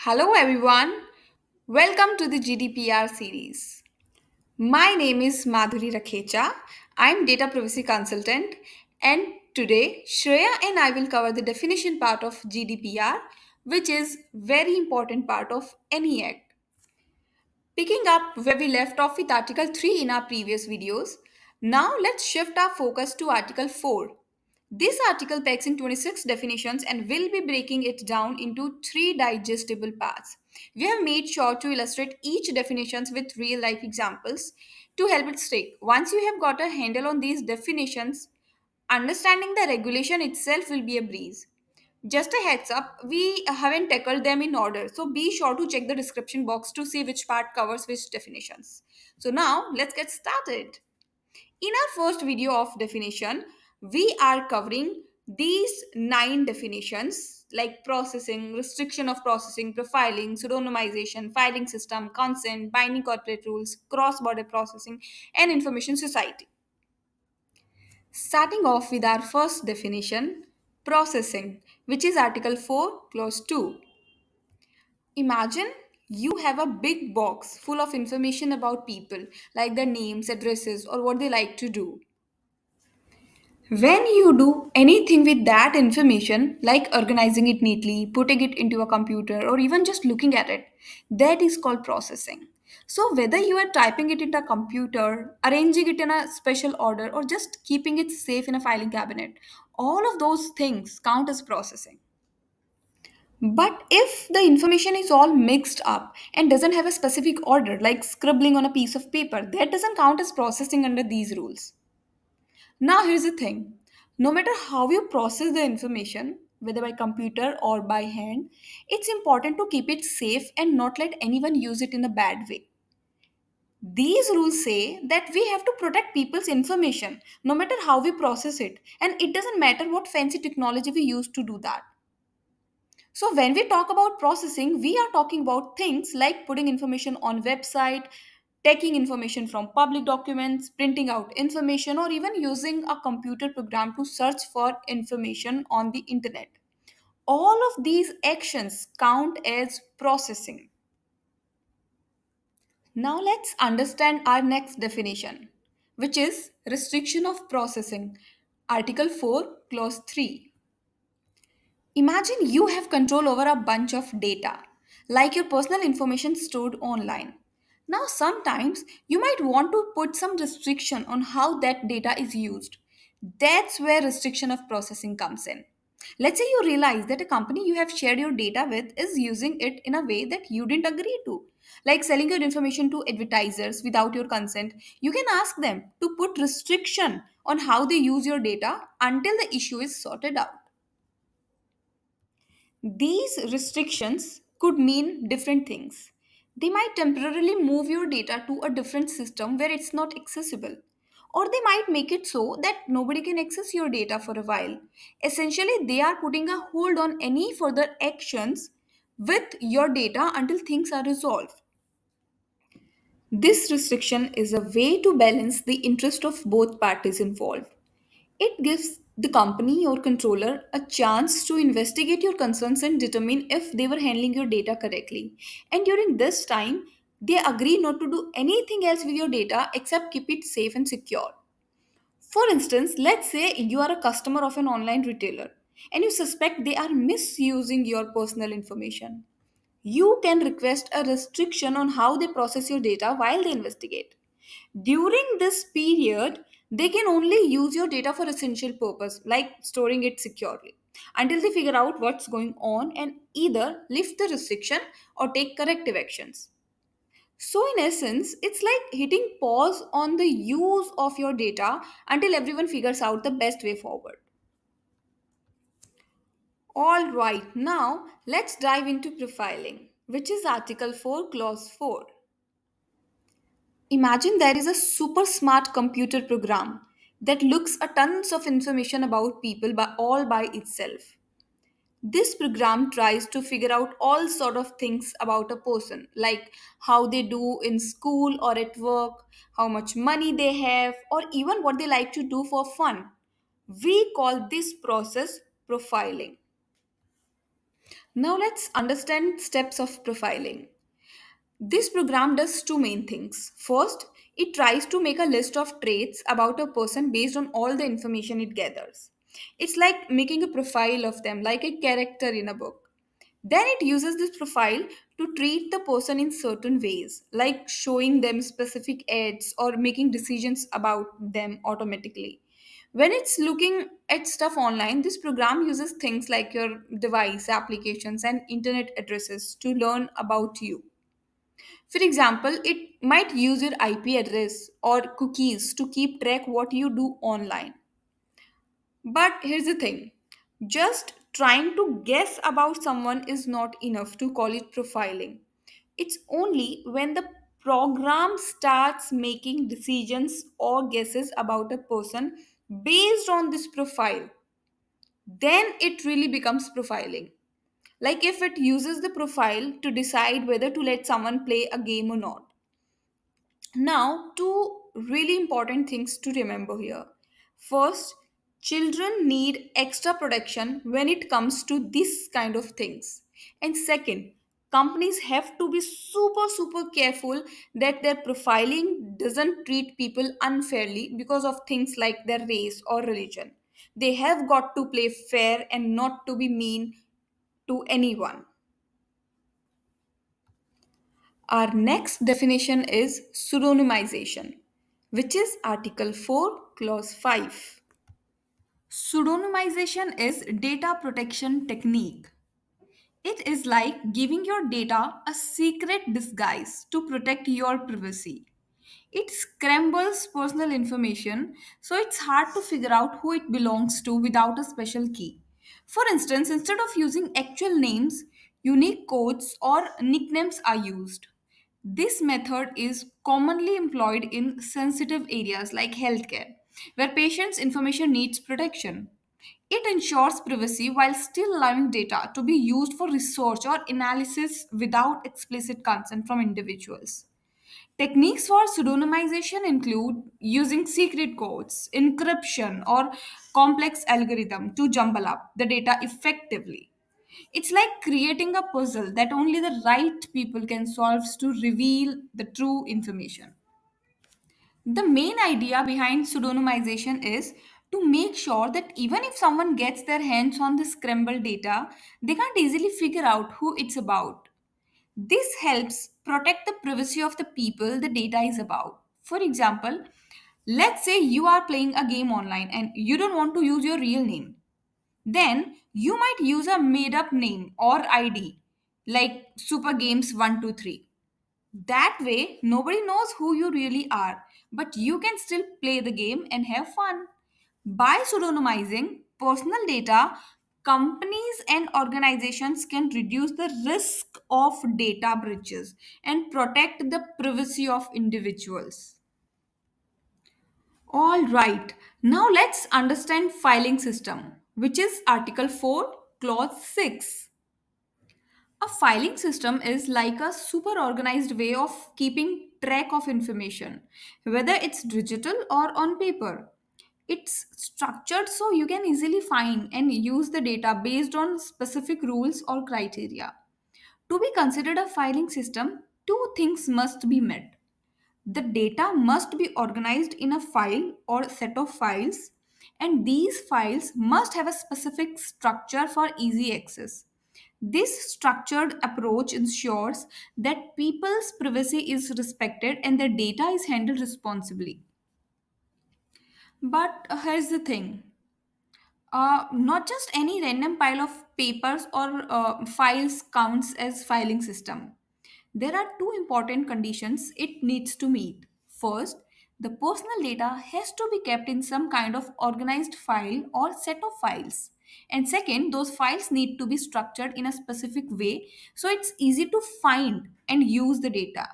Hello, everyone. Welcome to the GDPR series. My name is Madhuri Rakhecha. I'm data privacy consultant, and today Shreya and I will cover the definition part of GDPR, which is very important part of any act. Picking up where we left off with Article 3 in our previous videos, now let's shift our focus to Article 4. This article packs in 26 definitions and will be breaking it down into three digestible parts. We have made sure to illustrate each definitions with real life examples to help it stick. Once you have got a handle on these definitions, understanding the regulation itself will be a breeze. Just a heads up, we haven't tackled them in order, so be sure to check the description box to see which part covers which definitions. So now let's get started. In our first video of definition, we are covering these nine definitions like processing, restriction of processing, profiling, pseudonymization, filing system, consent, binding corporate rules, cross border processing, and information society. Starting off with our first definition, processing, which is Article 4, Clause 2. Imagine you have a big box full of information about people, like their names, addresses, or what they like to do. When you do anything with that information, like organizing it neatly, putting it into a computer, or even just looking at it, that is called processing. So, whether you are typing it into a computer, arranging it in a special order, or just keeping it safe in a filing cabinet, all of those things count as processing. But if the information is all mixed up and doesn't have a specific order, like scribbling on a piece of paper, that doesn't count as processing under these rules. Now, here's the thing, no matter how you process the information, whether by computer or by hand, it's important to keep it safe and not let anyone use it in a bad way. These rules say that we have to protect people's information no matter how we process it, and it doesn't matter what fancy technology we use to do that. So when we talk about processing, we are talking about things like putting information on website, taking information from public documents, printing out information, or even using a computer program to search for information on the internet. All of these actions count as processing. Now let's understand our next definition, which is restriction of processing. Article 4, Clause 3. Imagine you have control over a bunch of data, like your personal information stored online. Now, sometimes you might want to put some restriction on how that data is used. That's where restriction of processing comes in. Let's say you realize that a company you have shared your data with is using it in a way that you didn't agree to, like selling your information to advertisers without your consent. You can ask them to put restriction on how they use your data until the issue is sorted out. These restrictions could mean different things. They might temporarily move your data to a different system where it's not accessible. Or they might make it so that nobody can access your data for a while. Essentially, they are putting a hold on any further actions with your data until things are resolved. This restriction is a way to balance the interest of both parties involved. It gives the company or controller a chance to investigate your concerns and determine if they were handling your data correctly. And during this time, they agree not to do anything else with your data except keep it safe and secure. For instance, let's say you are a customer of an online retailer and you suspect they are misusing your personal information. You can request a restriction on how they process your data while they investigate. During this period, they can only use your data for essential purpose like storing it securely until they figure out what's going on and either lift the restriction or take corrective actions. So, in essence, it's like hitting pause on the use of your data until everyone figures out the best way forward. All right, now let's dive into profiling, which is Article 4, Clause 4. Imagine there is a super smart computer program that looks at tons of information about people all by itself. This program tries to figure out all sort of things about a person, like how they do in school or at work, how much money they have, or even what they like to do for fun. We call this process profiling. Now let's understand steps of profiling. This program does two main things. First, it tries to make a list of traits about a person based on all the information it gathers. It's like making a profile of them, like a character in a book. Then it uses this profile to treat the person in certain ways, like showing them specific ads or making decisions about them automatically. When it's looking at stuff online, this program uses things like your device, applications, and internet addresses to learn about you. For example, it might use your IP address or cookies to keep track what you do online. But here's the thing. Just trying to guess about someone is not enough to call it profiling. It's only when the program starts making decisions or guesses about a person based on this profile, then it really becomes profiling. Like if it uses the profile to decide whether to let someone play a game or not. Now, two really important things to remember here. First, children need extra protection when it comes to this kind of things. And second, companies have to be super careful that their profiling doesn't treat people unfairly because of things like their race or religion. They have got to play fair and not to be mean to anyone. Our next definition is pseudonymization, which is Article 4, Clause 5. Pseudonymization is data protection technique. It is like giving your data a secret disguise to protect your privacy. It scrambles personal information, so it's hard to figure out who it belongs to without a special key. For instance, instead of using actual names, unique codes or nicknames are used. This method is commonly employed in sensitive areas like healthcare, where patients' information needs protection. It ensures privacy while still allowing data to be used for research or analysis without explicit consent from individuals. Techniques for pseudonymization include using secret codes, encryption, or complex algorithm to jumble up the data effectively. It's like creating a puzzle that only the right people can solve to reveal the true information. The main idea behind pseudonymization is to make sure that even if someone gets their hands on the scrambled data, they can't easily figure out who it's about. This helps protect the privacy of the people the data is about. For example, let's say you are playing a game online and you don't want to use your real name. Then you might use a made up name or ID like Super Games 123. That way, nobody knows who you really are, but you can still play the game and have fun. By pseudonymizing personal data, companies and organizations can reduce the risk of data breaches and protect the privacy of individuals. All right, now let's understand filing system, which is Article 4, Clause 6. A filing system is like a super organized way of keeping track of information, whether it's digital or on paper. It's structured so you can easily find and use the data based on specific rules or criteria. To be considered a filing system, two things must be met. The data must be organized in a file or set of files, and these files must have a specific structure for easy access. This structured approach ensures that people's privacy is respected and their data is handled responsibly. But here's the thing, not just any random pile of papers or files counts as filing system. There are two important conditions it needs to meet. First, the personal data has to be kept in some kind of organized file or set of files. And second, those files need to be structured in a specific way so it's easy to find and use the data.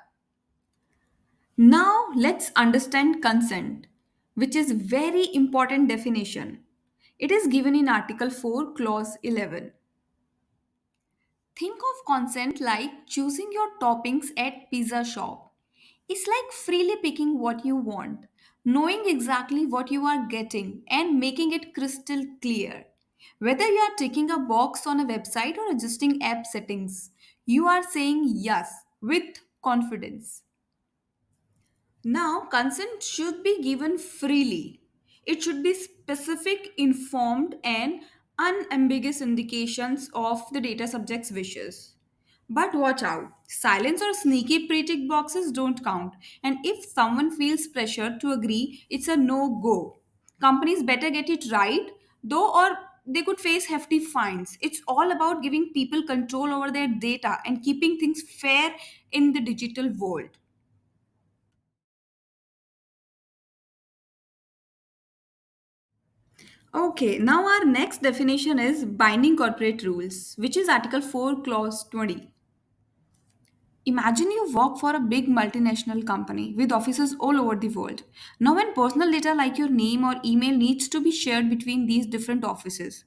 Now let's understand consent, which is very important definition. It is given in Article 4, Clause 11. Think of consent like choosing your toppings at pizza shop. It's like freely picking what you want, knowing exactly what you are getting and making it crystal clear. Whether you are ticking a box on a website or adjusting app settings, you are saying yes with confidence. Now, consent should be given freely. It should be specific, informed, and unambiguous indications of the data subject's wishes. But watch out. Silence or sneaky pre-tick boxes don't count. And if someone feels pressure to agree, it's a no-go. Companies better get it right, though, or they could face hefty fines. It's all about giving people control over their data and keeping things fair in the digital world. Okay, now our next definition is binding corporate rules, which is Article 4, Clause 20. Imagine you work for a big multinational company with offices all over the world. Now, when personal data like your name or email needs to be shared between these different offices,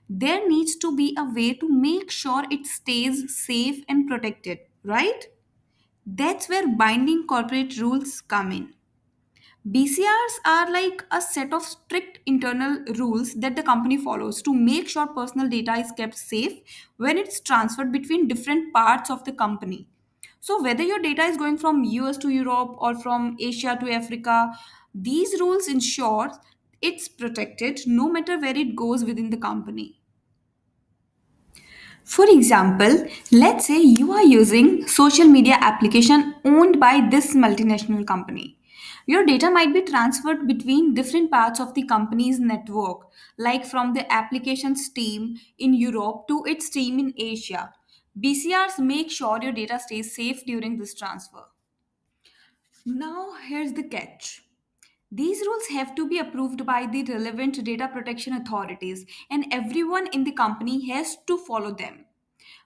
there needs to be a way to make sure it stays safe and protected, right? That's where binding corporate rules come in. BCRs are like a set of strict internal rules that the company follows to make sure personal data is kept safe when it's transferred between different parts of the company. So, whether your data is going from US to Europe or from Asia to Africa, these rules ensure it's protected no matter where it goes within the company. For example, let's say you are using social media application owned by this multinational company. Your data might be transferred between different parts of the company's network, like from the application's team in Europe to its team in Asia. BCRs make sure your data stays safe during this transfer. Now, here's the catch. These rules have to be approved by the relevant data protection authorities, and everyone in the company has to follow them.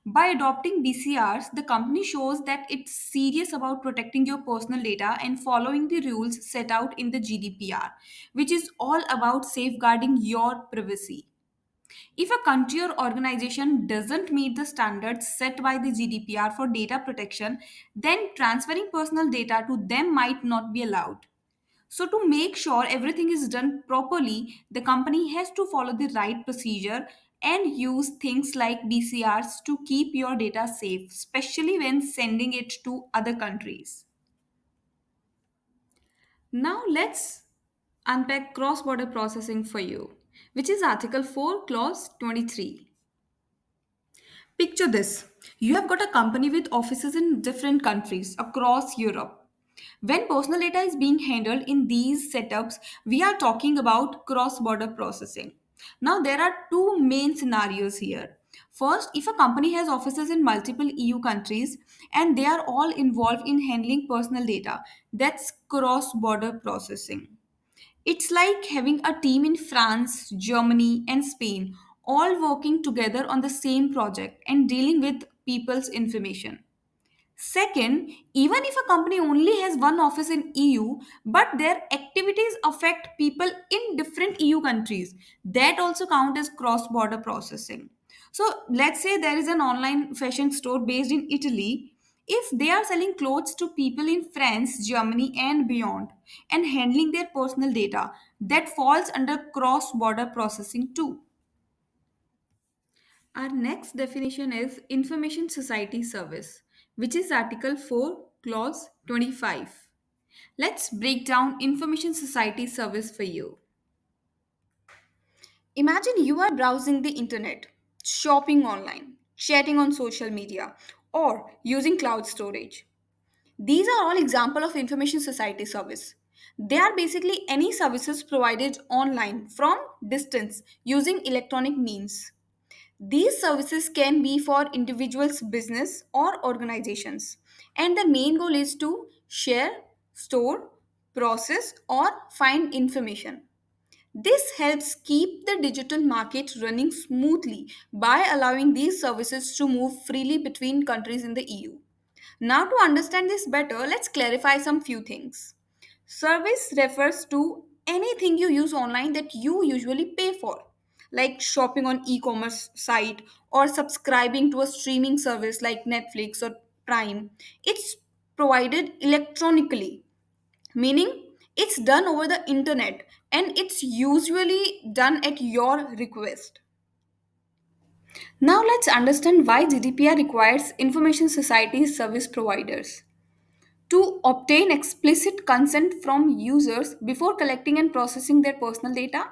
By adopting BCRs, the company shows that it's serious about protecting your personal data and following the rules set out in the GDPR, which is all about safeguarding your privacy. If a country or organization doesn't meet the standards set by the GDPR for data protection, then transferring personal data to them might not be allowed. So, to make sure everything is done properly, the company has to follow the right procedure and use things like BCRs to keep your data safe, especially when sending it to other countries. Now, let's unpack cross border processing for you, which is Article 4, Clause 23. Picture this: you have got a company with offices in different countries across Europe. When personal data is being handled in these setups, we are talking about cross border processing. Now, there are two main scenarios here. First, if a company has offices in multiple EU countries and they are all involved in handling personal data, that's cross border processing. It's like having a team in France, Germany, and Spain all working together on the same project and dealing with people's information. Second, even if a company only has one office in EU, but their activities affect people in different EU countries, that also count as cross-border processing. So let's say there is an online fashion store based in Italy. If they are selling clothes to people in France, Germany, and beyond, and handling their personal data, that falls under cross-border processing too. Our next definition is Information Society Service, which is Article 4, Clause 25. Let's break down Information Society Service for you. Imagine you are browsing the internet, shopping online, chatting on social media, or using cloud storage. These are all examples of Information Society Service. They are basically any services provided online from distance using electronic means. These services can be for individuals, business, or organizations. And the main goal is to share, store, process, or find information. This helps keep the digital market running smoothly by allowing these services to move freely between countries in the EU. Now, to understand this better, let's clarify some few things. Service refers to anything you use online that you usually pay for, like shopping on e-commerce site or subscribing to a streaming service like Netflix or Prime. It's provided electronically, meaning it's done over the internet and it's usually done at your request. Now let's understand why GDPR requires information society service providers to obtain explicit consent from users before collecting and processing their personal data,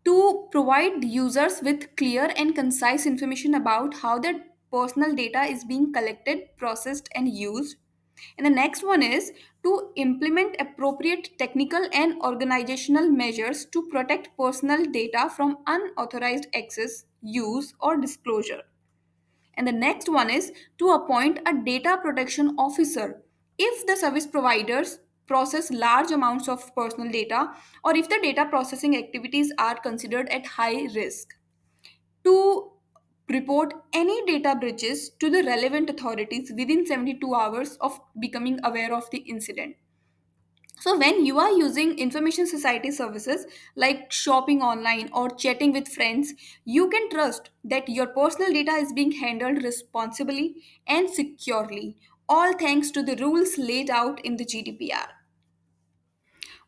to provide users with clear and concise information about how their personal data is being collected, processed, and used. And the next one is to implement appropriate technical and organizational measures to protect personal data from unauthorized access, use, or disclosure. And the next one is to appoint a data protection officer if the service providers process large amounts of personal data or if the data processing activities are considered at high risk, to report any data breaches to the relevant authorities within 72 hours of becoming aware of the incident. So, when you are using information society services like shopping online or chatting with friends, you can trust that your personal data is being handled responsibly and securely, all thanks to the rules laid out in the GDPR.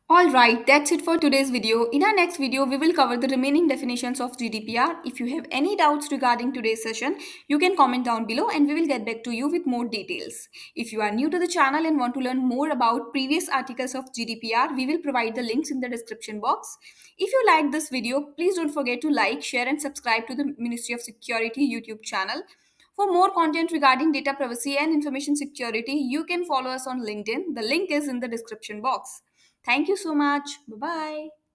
Alright, that's it for today's video. In our next video, we will cover the remaining definitions of GDPR. If you have any doubts regarding today's session, you can comment down below and we will get back to you with more details. If you are new to the channel and want to learn more about previous articles of GDPR, we will provide the links in the description box. If you liked this video, please don't forget to like, share and subscribe to the Ministry of Security YouTube channel. For more content regarding data privacy and information security, you can follow us on LinkedIn. The link is in the description box. Thank you so much. Bye bye.